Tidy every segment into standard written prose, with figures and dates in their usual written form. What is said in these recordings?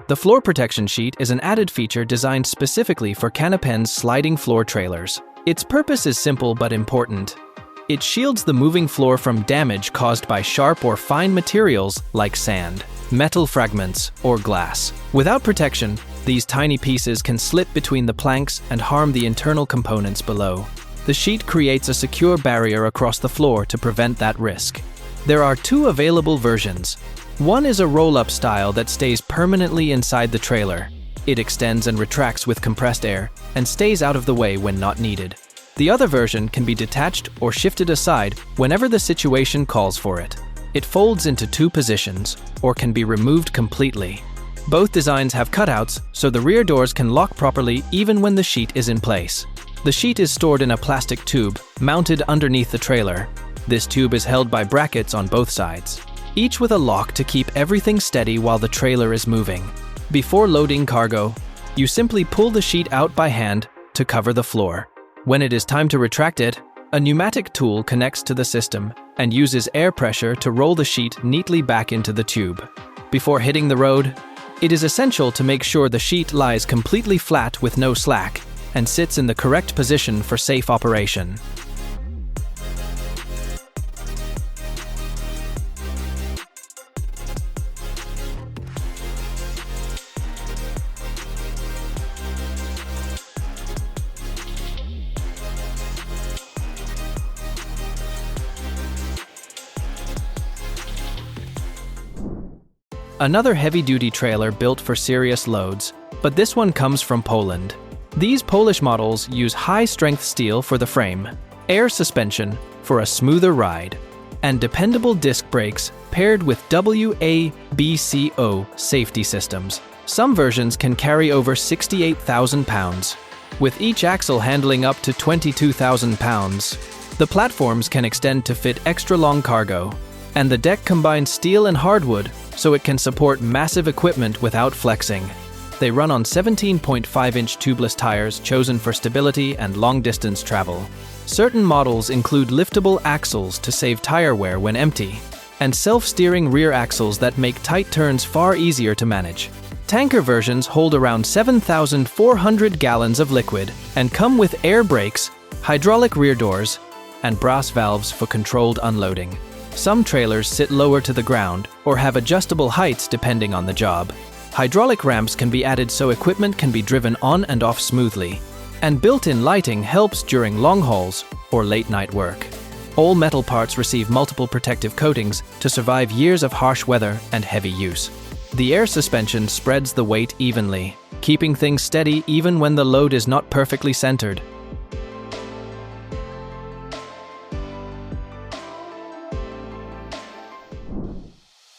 The floor protection sheet is an added feature designed specifically for Canopens sliding floor trailers. Its purpose is simple but important. It shields the moving floor from damage caused by sharp or fine materials like sand, metal fragments, or glass. Without protection, these tiny pieces can slip between the planks and harm the internal components below. The sheet creates a secure barrier across the floor to prevent that risk. There are two available versions. One is a roll-up style that stays permanently inside the trailer. It extends and retracts with compressed air and stays out of the way when not needed. The other version can be detached or shifted aside whenever the situation calls for it. It folds into two positions or can be removed completely. Both designs have cutouts, so the rear doors can lock properly even when the sheet is in place. The sheet is stored in a plastic tube, mounted underneath the trailer. This tube is held by brackets on both sides, each with a lock to keep everything steady while the trailer is moving. Before loading cargo, you simply pull the sheet out by hand to cover the floor. When it is time to retract it, a pneumatic tool connects to the system and uses air pressure to roll the sheet neatly back into the tube. Before hitting the road, it is essential to make sure the sheet lies completely flat with no slack and sits in the correct position for safe operation. Another heavy-duty trailer built for serious loads, but this one comes from Poland. These Polish models use high-strength steel for the frame, air suspension for a smoother ride, and dependable disc brakes paired with WABCO safety systems. Some versions can carry over 68,000 pounds, with each axle handling up to 22,000 pounds. The platforms can extend to fit extra-long cargo, and the deck combines steel and hardwood so it can support massive equipment without flexing. They run on 17.5-inch tubeless tires chosen for stability and long-distance travel. Certain models include liftable axles to save tire wear when empty, and self-steering rear axles that make tight turns far easier to manage. Tanker versions hold around 7,400 gallons of liquid and come with air brakes, hydraulic rear doors, and brass valves for controlled unloading. Some trailers sit lower to the ground or have adjustable heights depending on the job. Hydraulic ramps can be added so equipment can be driven on and off smoothly. And built-in lighting helps during long hauls or late-night work. All metal parts receive multiple protective coatings to survive years of harsh weather and heavy use. The air suspension spreads the weight evenly, keeping things steady even when the load is not perfectly centered.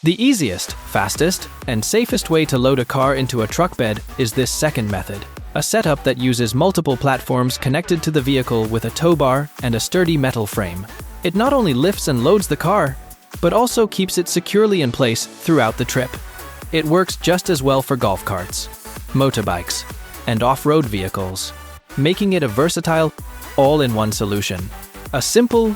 The easiest, fastest, and safest way to load a car into a truck bed is this second method, a setup that uses multiple platforms connected to the vehicle with a tow bar and a sturdy metal frame. It not only lifts and loads the car, but also keeps it securely in place throughout the trip. It works just as well for golf carts, motorbikes, and off-road vehicles, making it a versatile, all-in-one solution. A simple,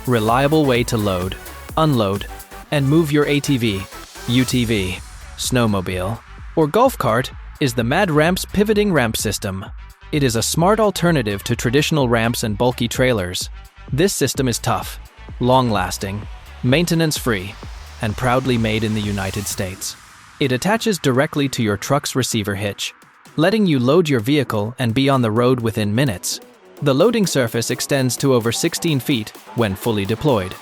reliable way to load, unload, and move your ATV, UTV, snowmobile, or golf cart is the Mad Ramp's pivoting ramp system. It is a smart alternative to traditional ramps and bulky trailers. This system is tough, long-lasting, maintenance-free, and proudly made in the United States. It attaches directly to your truck's receiver hitch, letting you load your vehicle and be on the road within minutes. The loading surface extends to over 16 feet when fully deployed,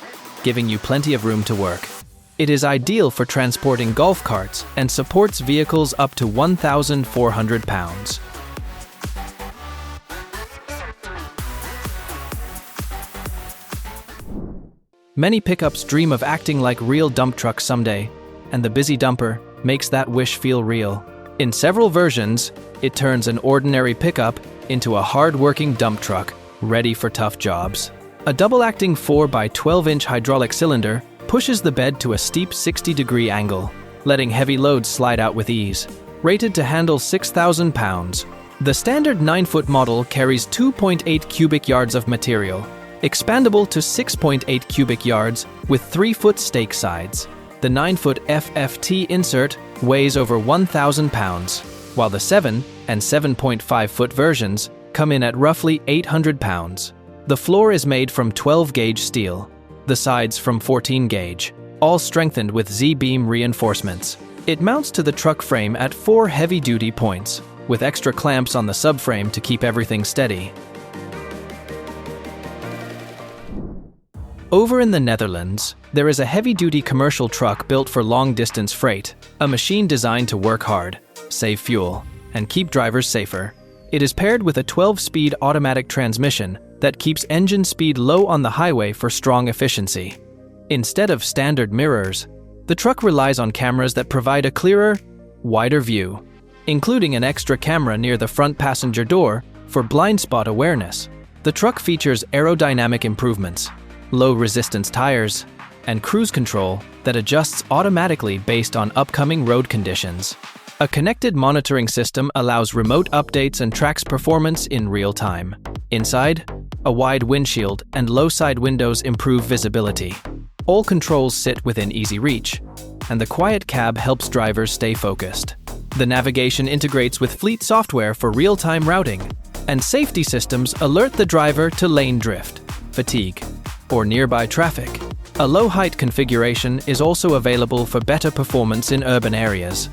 giving you plenty of room to work. It is ideal for transporting golf carts and supports vehicles up to 1,400 pounds. Many pickups dream of acting like real dump trucks someday, and the busy dumper makes that wish feel real. In several versions, it turns an ordinary pickup into a hard-working dump truck ready for tough jobs. A double-acting 4x12-inch hydraulic cylinder pushes the bed to a steep 60-degree angle, letting heavy loads slide out with ease. Rated to handle 6,000 pounds, the standard 9-foot model carries 2.8 cubic yards of material, expandable to 6.8 cubic yards with 3-foot stake sides. The 9-foot FFT insert weighs over 1,000 pounds, while the 7 and 7.5-foot versions come in at roughly 800 pounds. The floor is made from 12-gauge steel, the sides from 14-gauge, all strengthened with Z-beam reinforcements. It mounts to the truck frame at 4 heavy-duty points, with extra clamps on the subframe to keep everything steady. Over in the Netherlands, there is a heavy-duty commercial truck built for long-distance freight, a machine designed to work hard, save fuel, and keep drivers safer. It is paired with a 12-speed automatic transmission that keeps engine speed low on the highway for strong efficiency. Instead of standard mirrors, the truck relies on cameras that provide a clearer, wider view, including an extra camera near the front passenger door for blind spot awareness. The truck features aerodynamic improvements, low-resistance tires, and cruise control that adjusts automatically based on upcoming road conditions. A connected monitoring system allows remote updates and tracks performance in real time. Inside, a wide windshield and low side windows improve visibility. All controls sit within easy reach, and the quiet cab helps drivers stay focused. The navigation integrates with fleet software for real-time routing, and safety systems alert the driver to lane drift, fatigue, or nearby traffic. A low-height configuration is also available for better performance in urban areas.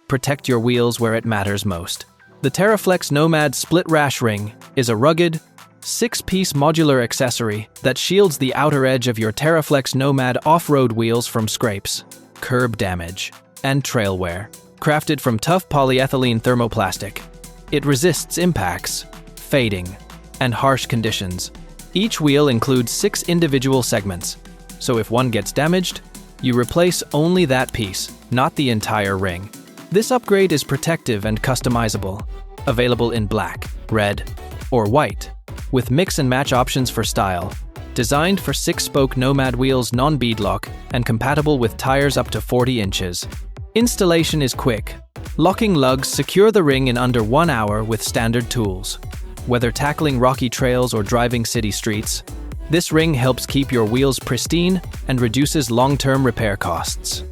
Protect your wheels where it matters most. The TerraFlex Nomad Split Rash Ring is a rugged, 6-piece modular accessory that shields the outer edge of your TerraFlex Nomad off-road wheels from scrapes, curb damage, and trail wear. Crafted from tough polyethylene thermoplastic, it resists impacts, fading, and harsh conditions. Each wheel includes 6 individual segments, so if one gets damaged, you replace only that piece, not the entire ring. This upgrade is protective and customizable, available in black, red, or white, with mix and match options for style. Designed for 6-spoke Nomad wheels non-beadlock and compatible with tires up to 40 inches. Installation is quick. Locking lugs secure the ring in under 1 hour with standard tools. Whether tackling rocky trails or driving city streets, this ring helps keep your wheels pristine and reduces long-term repair costs.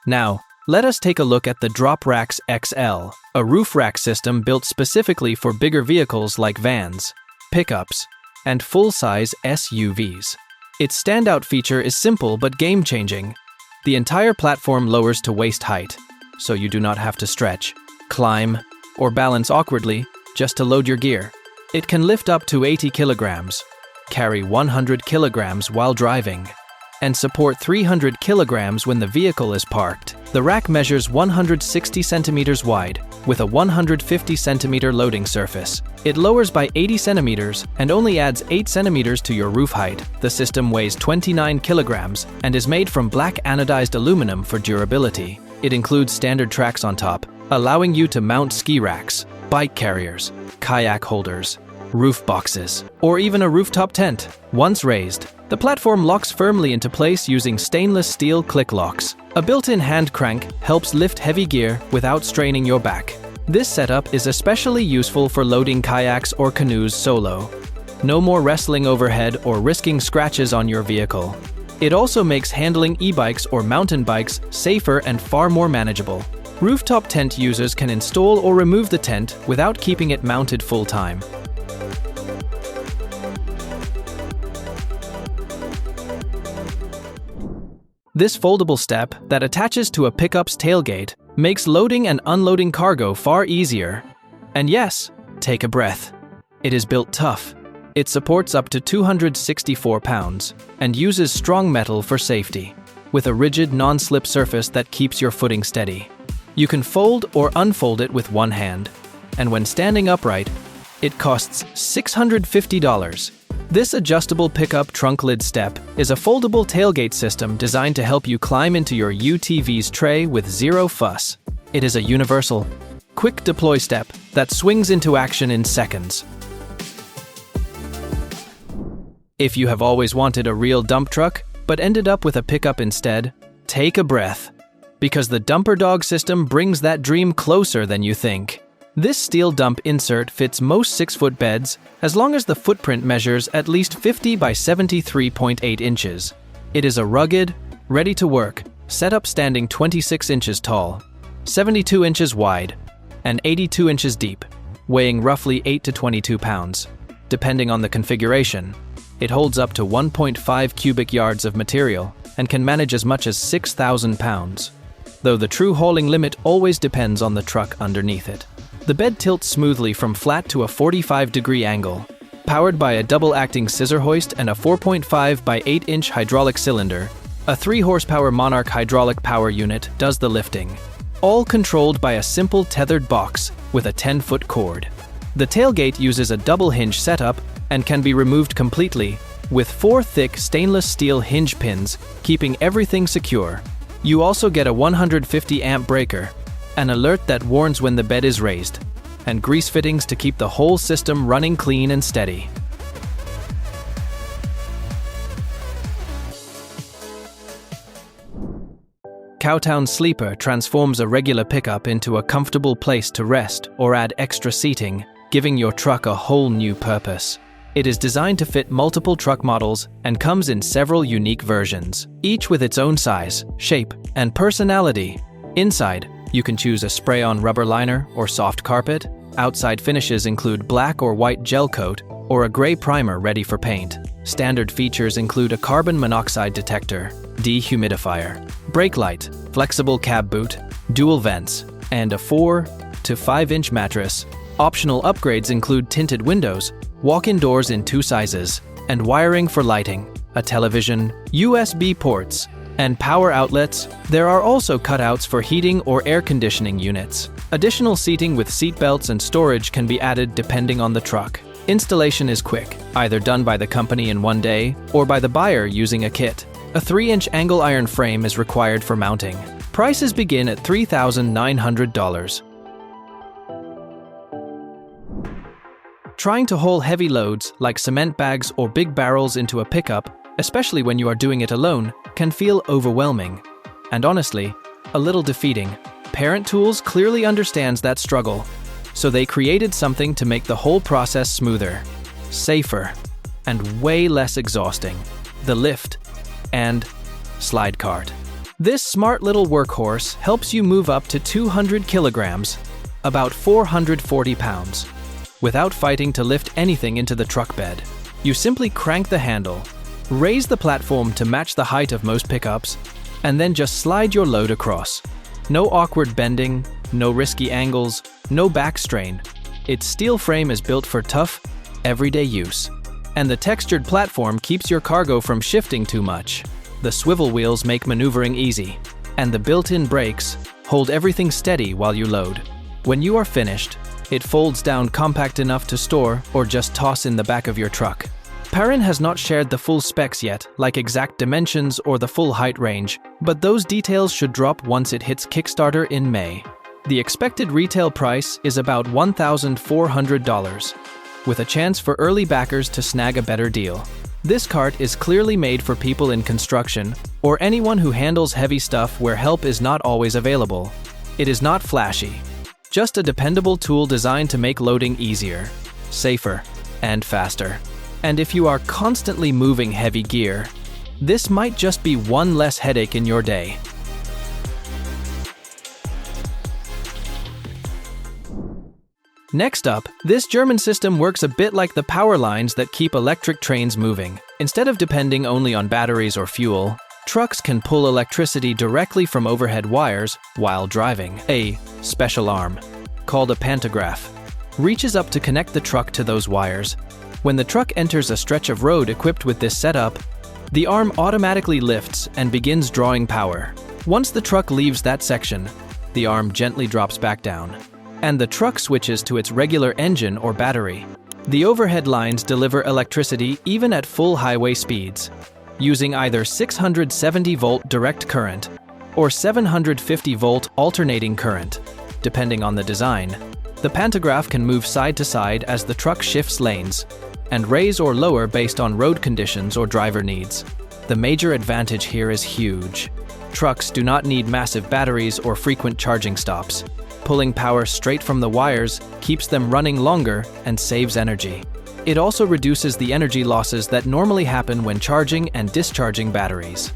Now, let us take a look at the Drop Racks XL, a roof rack system built specifically for bigger vehicles like vans, pickups, and full-size SUVs. Its standout feature is simple but game-changing. The entire platform lowers to waist height, so you do not have to stretch, climb, or balance awkwardly just to load your gear. It can lift up to 80 kilograms, carry 100 kilograms while driving, and support 300 kilograms when the vehicle is parked. The rack measures 160 centimeters wide, with a 150 centimeter loading surface. It lowers by 80 centimeters and only adds 8 centimeters to your roof height. The system weighs 29 kilograms and is made from black anodized aluminum for durability. It includes standard tracks on top, allowing you to mount ski racks, bike carriers, kayak holders, roof boxes, or even a rooftop tent. Once raised, the platform locks firmly into place using stainless steel click locks. A built-in hand crank helps lift heavy gear without straining your back. This setup is especially useful for loading kayaks or canoes solo. No more wrestling overhead or risking scratches on your vehicle. It also makes handling e-bikes or mountain bikes safer and far more manageable. Rooftop tent users can install or remove the tent without keeping it mounted full-time. This foldable step that attaches to a pickup's tailgate makes loading and unloading cargo far easier. And yes, take a breath. It is built tough. It supports up to 264 pounds and uses strong metal for safety, with a rigid non-slip surface that keeps your footing steady. You can fold or unfold it with one hand, and when standing upright, it costs $650. This adjustable pickup trunk lid step is a foldable tailgate system designed to help you climb into your UTV's tray with zero fuss. It is a universal, quick deploy step that swings into action in seconds. If you have always wanted a real dump truck but ended up with a pickup instead, take a breath, because the Dumper Dog system brings that dream closer than you think. This steel dump insert fits most 6-foot beds as long as the footprint measures at least 50 by 73.8 inches. It is a rugged, ready-to-work setup standing 26 inches tall, 72 inches wide, and 82 inches deep, weighing roughly 8 to 22 pounds. Depending on the configuration, it holds up to 1.5 cubic yards of material and can manage as much as 6,000 pounds, though the true hauling limit always depends on the truck underneath it. The bed tilts smoothly from flat to a 45-degree angle, powered by a double-acting scissor hoist and a 4.5 by 8-inch hydraulic cylinder. A 3-horsepower Monarch hydraulic power unit does the lifting, all controlled by a simple tethered box with a 10-foot cord. The tailgate uses a double hinge setup and can be removed completely, with 4 thick stainless steel hinge pins keeping everything secure. You also get a 150-amp breaker, an alert that warns when the bed is raised, and grease fittings to keep the whole system running clean and steady. Cowtown Sleeper transforms a regular pickup into a comfortable place to rest or add extra seating, giving your truck a whole new purpose. It is designed to fit multiple truck models and comes in several unique versions, each with its own size, shape, and personality. Inside, you can choose a spray-on rubber liner or soft carpet. Outside finishes include black or white gel coat or a gray primer ready for paint. Standard features include a carbon monoxide detector, dehumidifier, brake light, flexible cab boot, dual vents, and a 4 to 5-inch mattress. Optional upgrades include tinted windows, walk-in doors in 2 sizes, and wiring for lighting, a television, USB ports, and power outlets. There are also cutouts for heating or air conditioning units. Additional seating with seat belts and storage can be added depending on the truck. Installation is quick, either done by the company in one day or by the buyer using a kit. A 3-inch angle iron frame is required for mounting. Prices begin at $3,900. Trying to haul heavy loads like cement bags or big barrels into a pickup, especially when you are doing it alone, can feel overwhelming and honestly, a little defeating. Parent Tools clearly understands that struggle, so they created something to make the whole process smoother, safer, and way less exhausting: the lift and slide cart. This smart little workhorse helps you move up to 200 kilograms, about 440 pounds, without fighting to lift anything into the truck bed. You simply crank the handle, raise the platform to match the height of most pickups, and then just slide your load across. No awkward bending, no risky angles, no back strain. Its steel frame is built for tough, everyday use. And the textured platform keeps your cargo from shifting too much. The swivel wheels make maneuvering easy, and the built-in brakes hold everything steady while you load. When you are finished, it folds down compact enough to store or just toss in the back of your truck. Perrin has not shared the full specs yet, like exact dimensions or the full height range, but those details should drop once it hits Kickstarter in May. The expected retail price is about $1,400, with a chance for early backers to snag a better deal. This cart is clearly made for people in construction or anyone who handles heavy stuff where help is not always available. It is not flashy, just a dependable tool designed to make loading easier, safer, and faster. And if you are constantly moving heavy gear, this might just be one less headache in your day. Next up, this German system works a bit like the power lines that keep electric trains moving. Instead of depending only on batteries or fuel, trucks can pull electricity directly from overhead wires while driving. A special arm, called a pantograph, reaches up to connect the truck to those wires. When the truck enters a stretch of road equipped with this setup, the arm automatically lifts and begins drawing power. Once the truck leaves that section, the arm gently drops back down, and the truck switches to its regular engine or battery. The overhead lines deliver electricity even at full highway speeds, using either 670-volt direct current or 750-volt alternating current, depending on the design. The pantograph can move side to side as the truck shifts lanes, and raise or lower based on road conditions or driver needs. The major advantage here is huge. Trucks do not need massive batteries or frequent charging stops. Pulling power straight from the wires keeps them running longer and saves energy. It also reduces the energy losses that normally happen when charging and discharging batteries.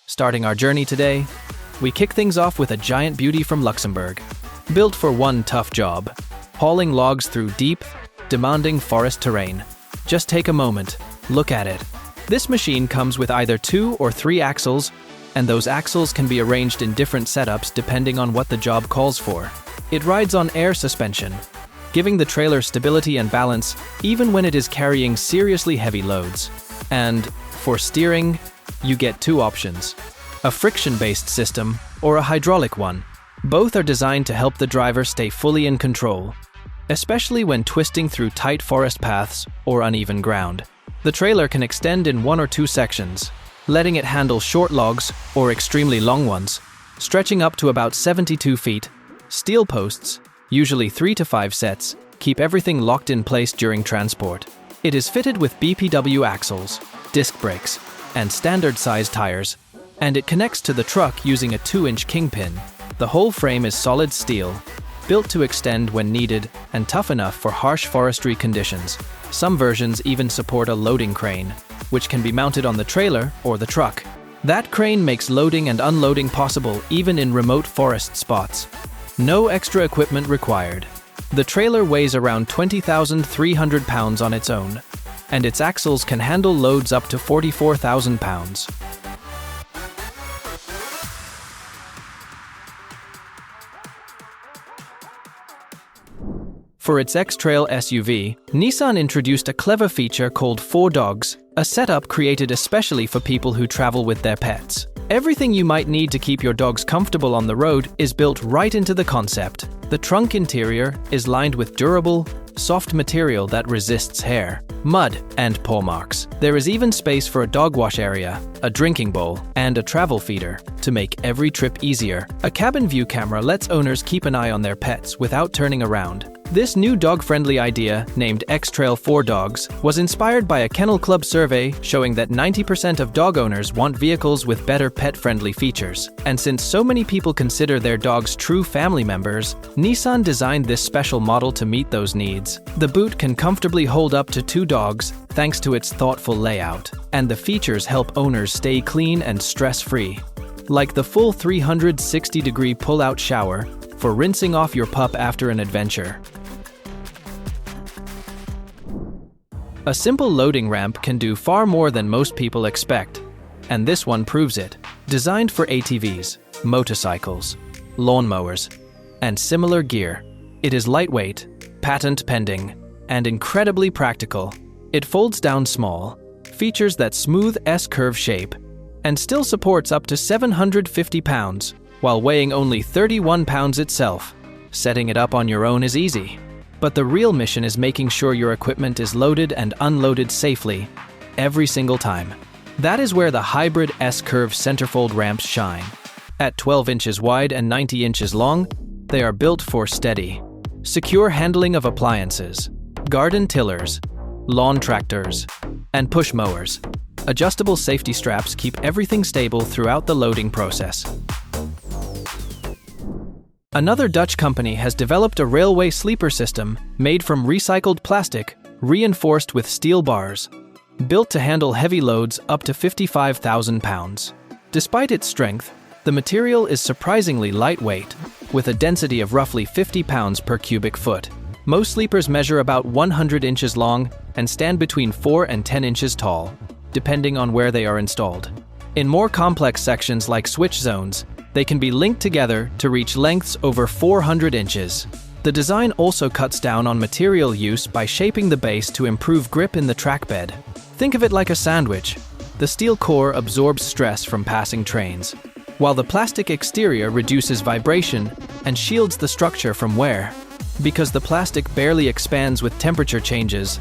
Starting our journey today, we kick things off with a giant beauty from Luxembourg. Built for one tough job, hauling logs through deep, demanding forest terrain. Just take a moment, look at it. This machine comes with either 2 or 3 axles, and those axles can be arranged in different setups depending on what the job calls for. It rides on air suspension, giving the trailer stability and balance even when it is carrying seriously heavy loads. And for steering, you get 2 options: a friction-based system or a hydraulic one. Both are designed to help the driver stay fully in control, especially when twisting through tight forest paths or uneven ground. The trailer can extend in 1 or 2 sections, letting it handle short logs or extremely long ones, stretching up to about 72 feet. Steel posts, usually 3 to 5 sets, keep everything locked in place during transport. It is fitted with BPW axles, disc brakes, and standard-sized tires, and it connects to the truck using a 2-inch kingpin. The whole frame is solid steel, built to extend when needed and tough enough for harsh forestry conditions. Some versions even support a loading crane, which can be mounted on the trailer or the truck. That crane makes loading and unloading possible even in remote forest spots. No extra equipment required. The trailer weighs around 20,300 pounds on its own, and its axles can handle loads up to 44,000 pounds. For its X-Trail SUV, Nissan introduced a clever feature called 4 Dogs, a setup created especially for people who travel with their pets. Everything you might need to keep your dogs comfortable on the road is built right into the concept. The trunk interior is lined with durable, soft material that resists hair, mud, and paw marks. There is even space for a dog wash area, a drinking bowl, and a travel feeder to make every trip easier. A cabin view camera lets owners keep an eye on their pets without turning around. This new dog-friendly idea, named X-Trail 4 Dogs, was inspired by a Kennel Club survey showing that 90% of dog owners want vehicles with better pet-friendly features. And since so many people consider their dogs true family members, Nissan designed this special model to meet those needs. The boot can comfortably hold up to 2 dogs thanks to its thoughtful layout, and the features help owners stay clean and stress-free. Like the full 360-degree pull-out shower for rinsing off your pup after an adventure. A simple loading ramp can do far more than most people expect, and this one proves it. Designed for ATVs, motorcycles, lawnmowers, and similar gear, it is lightweight, patent pending, and incredibly practical. It folds down small, features that smooth S-curve shape, and still supports up to 750 pounds, while weighing only 31 pounds itself. Setting it up on your own is easy. But the real mission is making sure your equipment is loaded and unloaded safely, every single time. That is where the hybrid S-curve centerfold ramps shine. At 12 inches wide and 90 inches long, they are built for steady, secure handling of appliances, garden tillers, lawn tractors, and push mowers. Adjustable safety straps keep everything stable throughout the loading process. Another Dutch company has developed a railway sleeper system made from recycled plastic, reinforced with steel bars, built to handle heavy loads up to 55,000 pounds. Despite its strength, the material is surprisingly lightweight, with a density of roughly 50 pounds per cubic foot. Most sleepers measure about 100 inches long and stand between 4 and 10 inches tall, depending on where they are installed. In more complex sections like switch zones, they can be linked together to reach lengths over 400 inches. The design also cuts down on material use by shaping the base to improve grip in the track bed. Think of it like a sandwich. The steel core absorbs stress from passing trains, while the plastic exterior reduces vibration and shields the structure from wear. Because the plastic barely expands with temperature changes.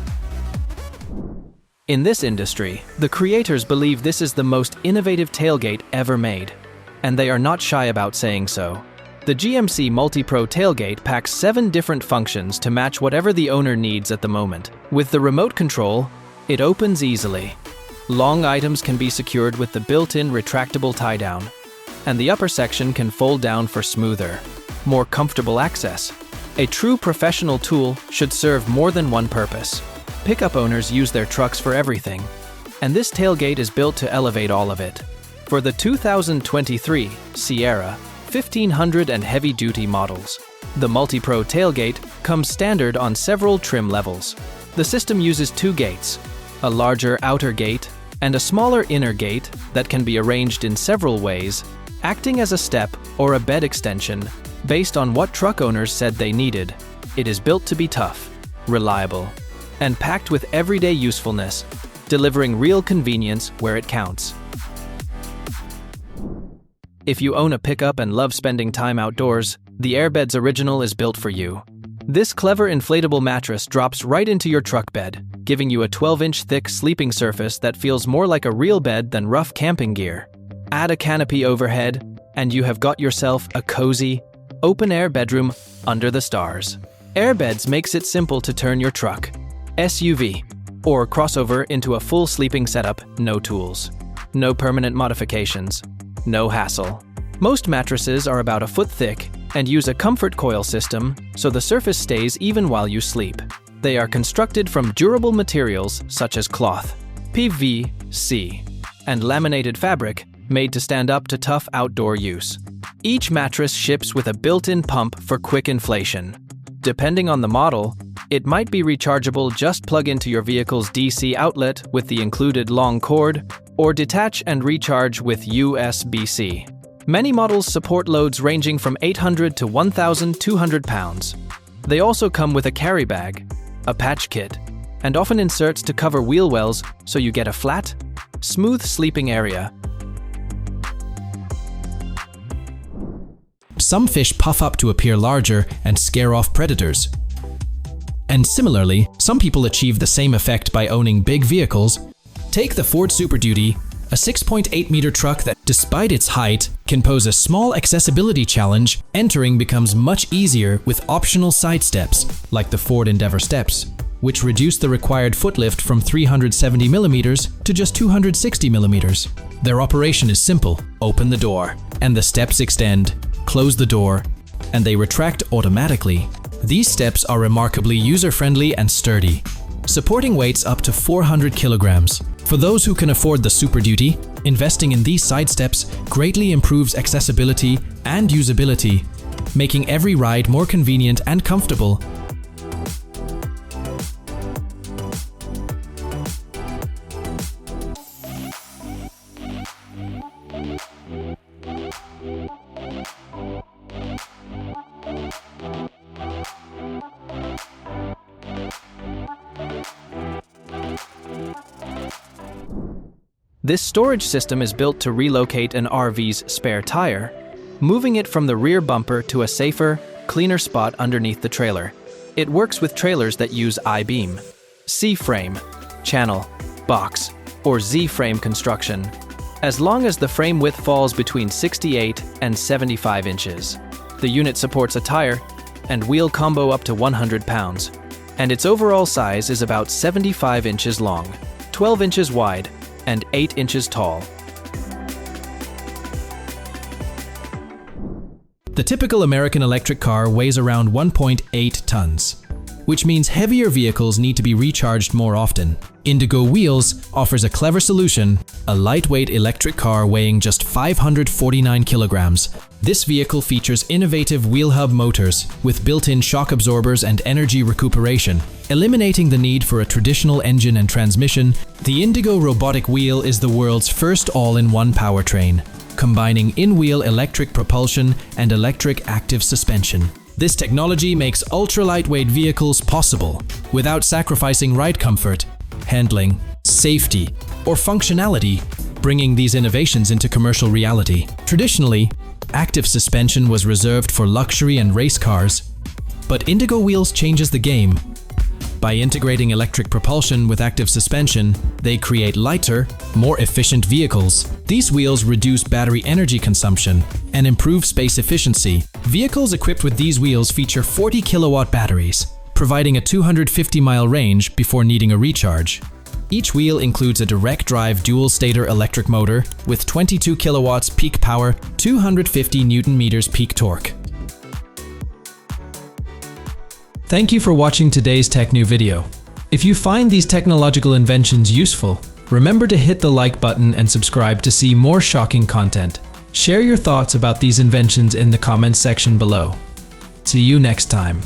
In this industry, the creators believe this is the most innovative tailgate ever made, and they are not shy about saying so. The GMC Multi-Pro tailgate packs 7 different functions to match whatever the owner needs at the moment. With the remote control, it opens easily. Long items can be secured with the built-in retractable tie-down, and the upper section can fold down for smoother, more comfortable access. A true professional tool should serve more than one purpose. Pickup owners use their trucks for everything, and this tailgate is built to elevate all of it. For the 2023 Sierra 1500 and heavy-duty models, the MultiPro tailgate comes standard on several trim levels. The system uses two gates, a larger outer gate and a smaller inner gate that can be arranged in several ways, acting as a step or a bed extension based on what truck owners said they needed. It is built to be tough, reliable, and packed with everyday usefulness, delivering real convenience where it counts. If you own a pickup and love spending time outdoors, the Airbed's Original is built for you. This clever inflatable mattress drops right into your truck bed, giving you a 12-inch thick sleeping surface that feels more like a real bed than rough camping gear. Add a canopy overhead, and you have got yourself a cozy, open-air bedroom under the stars. Airbeds makes it simple to turn your truck, SUV, or crossover into a full sleeping setup, no tools. No permanent modifications. No hassle. Most mattresses are about a foot thick and use a comfort coil system so the surface stays even while you sleep. They are constructed from durable materials such as cloth, PVC, and laminated fabric made to stand up to tough outdoor use. Each mattress ships with a built-in pump for quick inflation. Depending on the model, it might be rechargeable. Just plug into your vehicle's DC outlet with the included long cord, or detach and recharge with USB-C. Many models support loads ranging from 800 to 1,200 pounds. They also come with a carry bag, a patch kit, and often inserts to cover wheel wells so you get a flat, smooth sleeping area. Some fish puff up to appear larger and scare off predators. And similarly, some people achieve the same effect by owning big vehicles. Take the Ford Super Duty, a 6.8-meter truck that, despite its height, can pose a small accessibility challenge. Entering becomes much easier with optional side steps, like the Ford Endeavour steps, which reduce the required foot lift from 370 millimeters to just 260 millimeters. Their operation is simple. Open the door, and the steps extend. Close the door, and they retract automatically. These steps are remarkably user-friendly and sturdy, supporting weights up to 400 kilograms. For those who can afford the Super Duty, investing in these side steps greatly improves accessibility and usability, making every ride more convenient and comfortable. This storage system is built to relocate an RV's spare tire, moving it from the rear bumper to a safer, cleaner spot underneath the trailer. It works with trailers that use I-beam, C-frame, channel, box, or Z-frame construction, as long as the frame width falls between 68 and 75 inches. The unit supports a tire and wheel combo up to 100 pounds, and its overall size is about 75 inches long, 12 inches wide, and 8 inches tall. The typical American electric car weighs around 1.8 tons, which means heavier vehicles need to be recharged more often. Indigo Wheels offers a clever solution, a lightweight electric car weighing just 549 kilograms. This vehicle features innovative wheel hub motors with built-in shock absorbers and energy recuperation. Eliminating the need for a traditional engine and transmission, the Indigo Robotic Wheel is the world's first all-in-one powertrain, combining in-wheel electric propulsion and electric active suspension. This technology makes ultra-lightweight vehicles possible without sacrificing ride comfort, handling, safety, or functionality, bringing these innovations into commercial reality. Traditionally, active suspension was reserved for luxury and race cars, but Indigo Wheels changes the game. By integrating electric propulsion with active suspension, they create lighter, more efficient vehicles. These wheels reduce battery energy consumption and improve space efficiency. Vehicles equipped with these wheels feature 40 kilowatt batteries, providing a 250-mile range before needing a recharge. Each wheel includes a direct drive dual stator electric motor with 22 kilowatts peak power, 250 Newton meters peak torque. Thank you for watching today's TechNew video. If you find these technological inventions useful, remember to hit the like button and subscribe to see more shocking content. Share your thoughts about these inventions in the comments section below. See you next time.